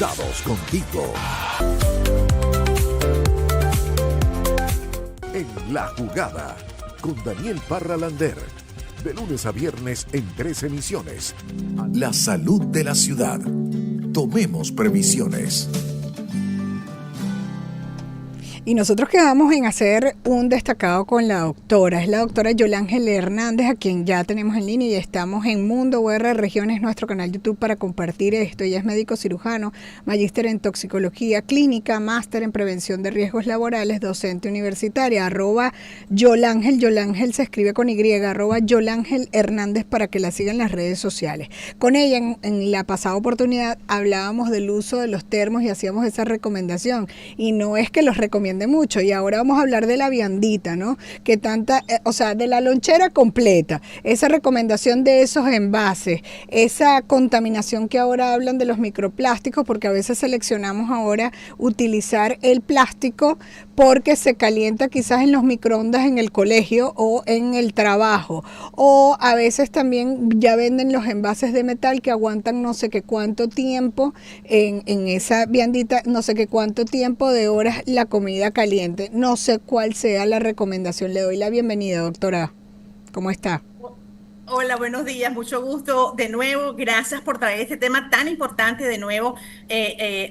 conectados contigo. En La Jugada, con Daniel Parra Lander. De lunes a viernes en 3 emisiones. La salud de la ciudad. Tomemos previsiones. Y nosotros quedamos en hacer un destacado con la doctora. Es la doctora Yolángel Hernández, a quien ya tenemos en línea y estamos en Mundo UR Regiones, nuestro canal YouTube, para compartir esto. Ella es médico cirujano, magíster en toxicología clínica, máster en prevención de riesgos laborales, docente universitaria. @Yolángel, Yolángel se escribe con Y, @Yolángel Hernández, para que la sigan en las redes sociales. Con ella en la pasada oportunidad hablábamos del uso de los termos y hacíamos esa recomendación. Y no es que los recomiende mucho, y ahora vamos a hablar de la viandita, ¿no? Que tanta, o sea, de la lonchera completa, esa recomendación de esos envases, esa contaminación que ahora hablan de los microplásticos, porque a veces seleccionamos ahora utilizar el plástico porque se calienta quizás en los microondas en el colegio o en el trabajo, o a veces también ya venden los envases de metal que aguantan no sé qué cuánto tiempo en esa viandita, no sé qué cuánto tiempo de horas la comida caliente. No sé cuál sea la recomendación. Le doy la bienvenida, doctora. ¿Cómo está? Hola, buenos días, mucho gusto de nuevo. Gracias por traer este tema tan importante de nuevo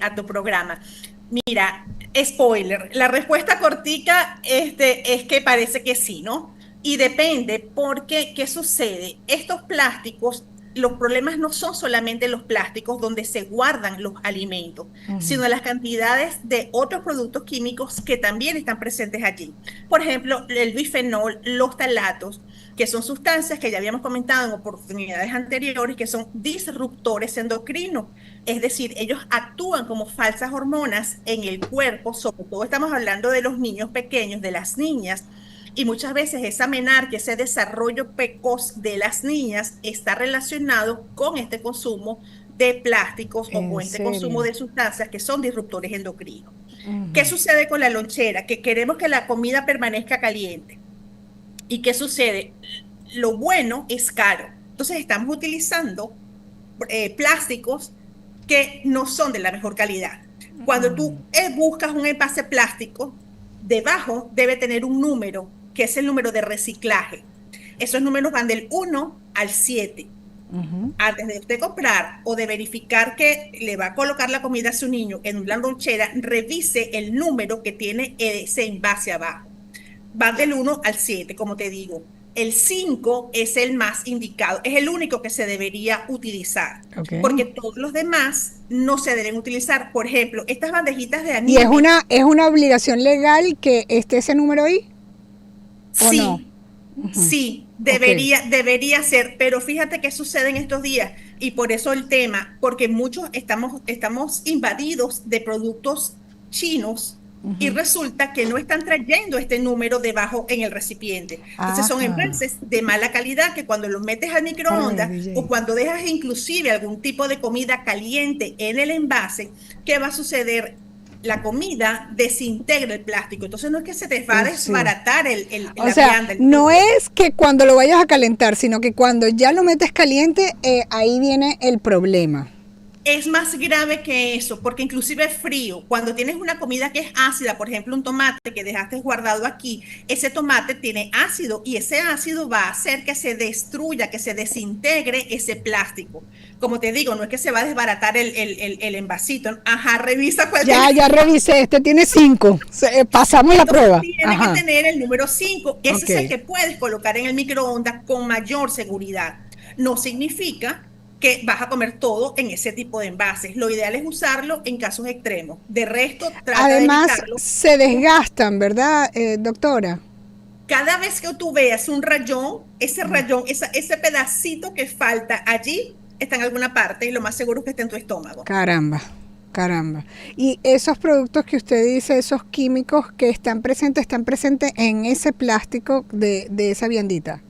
a tu programa. Mira, spoiler, la respuesta cortica es que parece que sí, ¿no? Y depende, porque ¿qué sucede? Estos plásticos, los problemas no son solamente los plásticos donde se guardan los alimentos, sino las cantidades de otros productos químicos que también están presentes allí. Por ejemplo, el bifenol, los talatos, que son sustancias que ya habíamos comentado en oportunidades anteriores, que son disruptores endocrinos. Es decir, ellos actúan como falsas hormonas en el cuerpo, sobre todo estamos hablando de los niños pequeños, de las niñas, y muchas veces esa menarquia, ese desarrollo precoz de las niñas está relacionado con este consumo de plásticos o con este consumo de sustancias que son disruptores endocrinos. ¿Qué sucede con la lonchera? Que queremos que la comida permanezca caliente. ¿Y qué sucede? Lo bueno es caro. Entonces estamos utilizando plásticos que no son de la mejor calidad. Cuando tú buscas un envase plástico, debajo debe tener un número, que es el número de reciclaje. Esos números van del 1 al 7. Antes de usted comprar o de verificar que le va a colocar la comida a su niño en una lonchera, revise el número que tiene ese envase abajo. Van del 1 al 7, como te digo. El 5 es el más indicado, es el único que se debería utilizar, porque todos los demás no se deben utilizar. Por ejemplo, estas bandejitas de anillo. ¿Y es una obligación legal que esté ese número ahí? Sí, no? Sí, debería ser, pero fíjate qué sucede en estos días, y por eso el tema, porque muchos estamos invadidos de productos chinos. Y resulta que no están trayendo este número debajo en el recipiente. Entonces son envases de mala calidad que cuando los metes al microondas o cuando dejas inclusive algún tipo de comida caliente en el envase, ¿qué va a suceder? La comida desintegra el plástico. Entonces no es que se te va a desbaratar la vianda. No es que cuando lo vayas a calentar, sino que cuando ya lo metes caliente, ahí viene el problema. Es más grave que eso, porque inclusive frío, cuando tienes una comida que es ácida, por ejemplo un tomate que dejaste guardado aquí, ese tomate tiene ácido y ese ácido va a hacer que se destruya, que se desintegre ese plástico. Como te digo, no es que se va a desbaratar el envasito. Revisa cuál ya revisé, este tiene 5, pasamos la prueba. Tiene que tener el número 5, ese es el que puedes colocar en el microondas con mayor seguridad. No significa que vas a comer todo en ese tipo de envases. Lo ideal es usarlo en casos extremos. De resto, trata además, de evitarlo. Se desgastan, ¿verdad, doctora? Cada vez que tú veas un rayón, ese pedacito que falta allí, está en alguna parte y lo más seguro es que esté en tu estómago. Caramba. Y esos productos que usted dice, esos químicos que están presentes en ese plástico de esa viandita.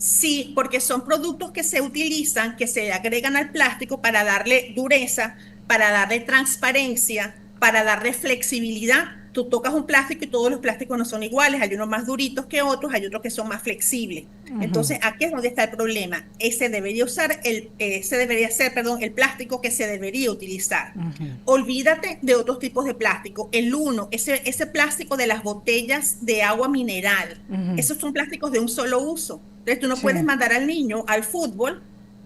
Sí, porque son productos que se utilizan, que se agregan al plástico para darle dureza, para darle transparencia, para darle flexibilidad tú tocas un plástico y todos los plásticos no son iguales, hay unos más duritos que otros, hay otros que son más flexibles. Entonces, aquí es donde está el problema. Ese debería ser, perdón, el plástico que se debería utilizar. Olvídate de otros tipos de plástico. Ese plástico de las botellas de agua mineral, esos son plásticos de un solo uso. Entonces, tú no puedes mandar al niño al fútbol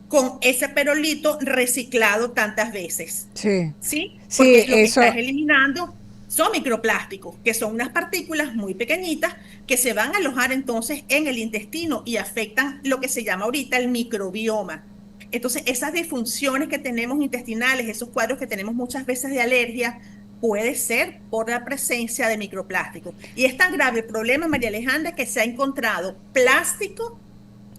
con ese perolito reciclado tantas veces. ¿Sí? Porque lo que estás eliminando son microplásticos, que son unas partículas muy pequeñitas que se van a alojar entonces en el intestino y afectan lo que se llama ahorita el microbioma. Entonces, esas disfunciones que tenemos intestinales, esos cuadros que tenemos muchas veces de alergia, puede ser por la presencia de microplásticos. Y es tan grave el problema, María Alejandra, que se ha encontrado plástico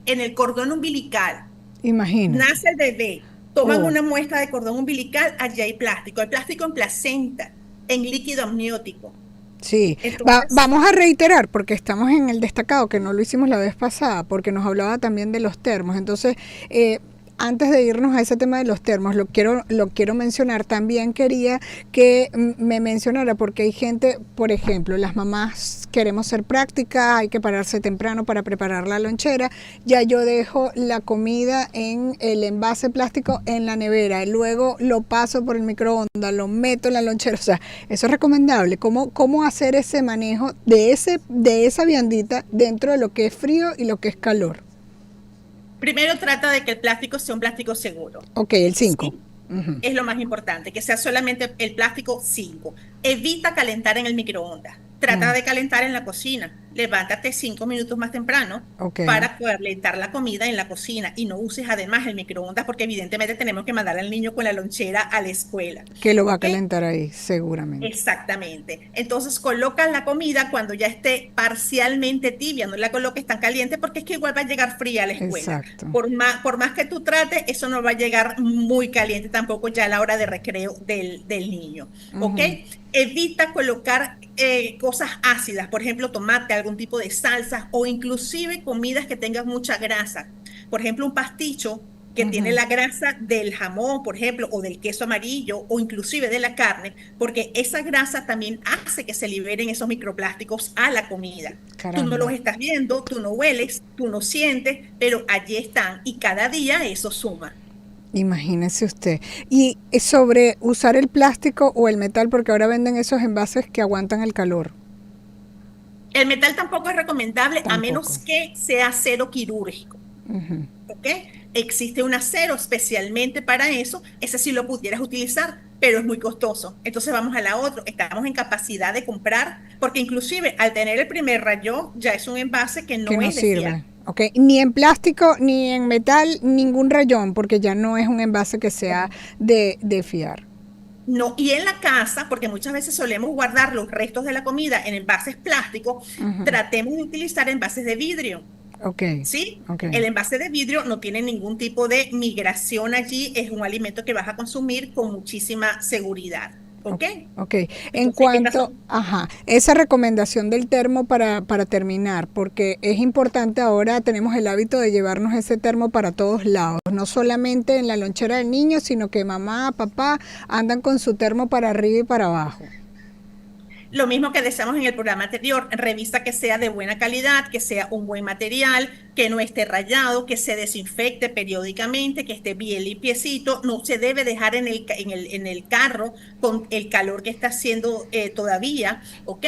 en el cordón umbilical. Imagínate. Nace el bebé, toman una muestra de cordón umbilical, allí hay plástico en placenta, en líquido amniótico. Sí, entonces, vamos a reiterar, porque estamos en el destacado, que no lo hicimos la vez pasada, porque nos hablaba también de los termos. Entonces, antes de irnos a ese tema de los termos, lo quiero mencionar. También quería que me mencionara, porque hay gente, por ejemplo, las mamás queremos ser prácticas, hay que pararse temprano para preparar la lonchera. Ya yo dejo la comida en el envase plástico en la nevera, luego lo paso por el microondas, lo meto en la lonchera. O sea, eso es recomendable. ¿Cómo hacer ese manejo de esa viandita dentro de lo que es frío y lo que es calor? Primero trata de que el plástico sea un plástico seguro. Ok, el 5. ¿Sí? Es lo más importante, que sea solamente el plástico 5. Evita calentar en el microondas. Trata de calentar en la cocina. Levántate 5 minutos más temprano para poder calentar la comida en la cocina y no uses además el microondas porque evidentemente tenemos que mandar al niño con la lonchera a la escuela. Que lo va a calentar ahí, seguramente. Exactamente. Entonces coloca la comida cuando ya esté parcialmente tibia, no la coloques tan caliente porque es que igual va a llegar fría a la escuela. Exacto. Por más que tú trates, eso no va a llegar muy caliente tampoco ya a la hora de recreo del niño. ¿Ok? Evita colocar cosas ácidas, por ejemplo, tomate, algún tipo de salsa o inclusive comidas que tengan mucha grasa. Por ejemplo, un pasticho que tiene la grasa del jamón, por ejemplo, o del queso amarillo, o inclusive de la carne, porque esa grasa también hace que se liberen esos microplásticos a la comida. Caramba. Tú no los estás viendo, tú no hueles, tú no sientes, pero allí están y cada día eso suma. Imagínese usted. Y sobre usar el plástico o el metal, porque ahora venden esos envases que aguantan el calor. El metal tampoco es recomendable a menos que sea acero quirúrgico. ¿Ok? Existe un acero especialmente para eso, ese sí lo pudieras utilizar, pero es muy costoso. Entonces vamos a la otra, estamos en capacidad de comprar, porque inclusive al tener el primer rayón ya es un envase que no es sirve. De fiar. Okay. Ni en plástico ni en metal, ningún rayón, porque ya no es un envase que sea de fiar. No, y en la casa, porque muchas veces solemos guardar los restos de la comida en envases plásticos, tratemos de utilizar envases de vidrio. ¿Sí? El envase de vidrio no tiene ningún tipo de migración allí, es un alimento que vas a consumir con muchísima seguridad. ¿Ok? En cuanto a esa recomendación del termo para terminar, porque es importante, ahora tenemos el hábito de llevarnos ese termo para todos lados, no solamente en la lonchera del niño, sino que mamá, papá andan con su termo para arriba y para abajo. Lo mismo que decíamos en el programa anterior, revisa que sea de buena calidad, que sea un buen material, que no esté rayado, que se desinfecte periódicamente, que esté bien limpiecito. No se debe dejar en el carro con el calor que está haciendo todavía, ¿ok?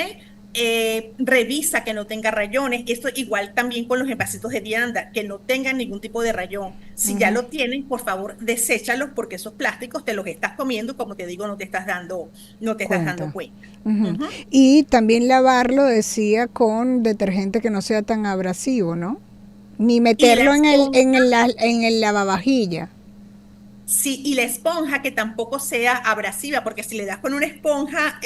Revisa que no tenga rayones. Esto igual también con los envasitos de vianda, que no tengan ningún tipo de rayón. Si ya lo tienen, por favor, deséchalos porque esos plásticos te los estás comiendo, como te digo, no te estás dando cuenta. Y también lavarlo, decía, con detergente que no sea tan abrasivo, ¿no? Ni meterlo en el lavavajilla. Sí, y la esponja que tampoco sea abrasiva, porque si le das con una esponja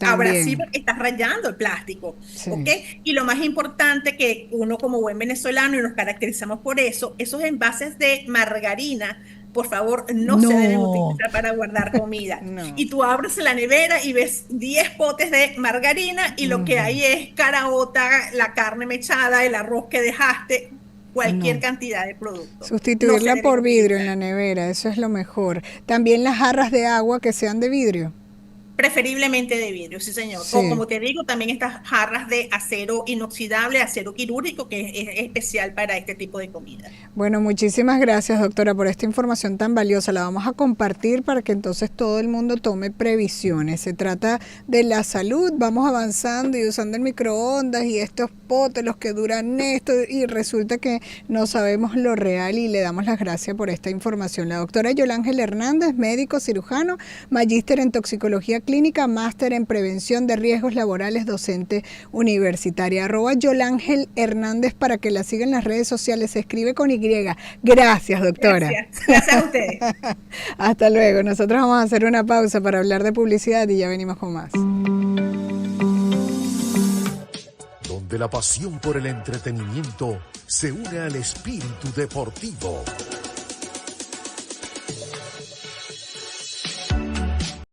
abrasiva, estás rayando el plástico, ¿ok? Y lo más importante que uno como buen venezolano, y nos caracterizamos por eso, esos envases de margarina, por favor, no se deben utilizar para guardar comida. Y tú abres la nevera y ves 10 potes de margarina y lo que hay es caraota, la carne mechada, el arroz que dejaste, cualquier cantidad de productos. Sustituirla por vidrio en la nevera, eso es lo mejor. También las jarras de agua que sean de vidrio. Preferiblemente de vidrio, sí señor. Sí. O como te digo, también estas jarras de acero inoxidable, acero quirúrgico, que es especial para este tipo de comida. Bueno, muchísimas gracias, doctora, por esta información tan valiosa. La vamos a compartir para que entonces todo el mundo tome previsiones. Se trata de la salud, vamos avanzando y usando el microondas y estos potes, los que duran esto, y resulta que no sabemos lo real y le damos las gracias por esta información. La doctora Yolángel Hernández, médico cirujano, magíster en toxicología clínica, máster en prevención de riesgos laborales, docente universitaria. @Yolángel Hernández para que la sigan en las redes sociales. Se escribe con Y. Gracias, doctora. Gracias a ustedes. Hasta luego. Nosotros vamos a hacer una pausa para hablar de publicidad y ya venimos con más. Donde la pasión por el entretenimiento se une al espíritu deportivo.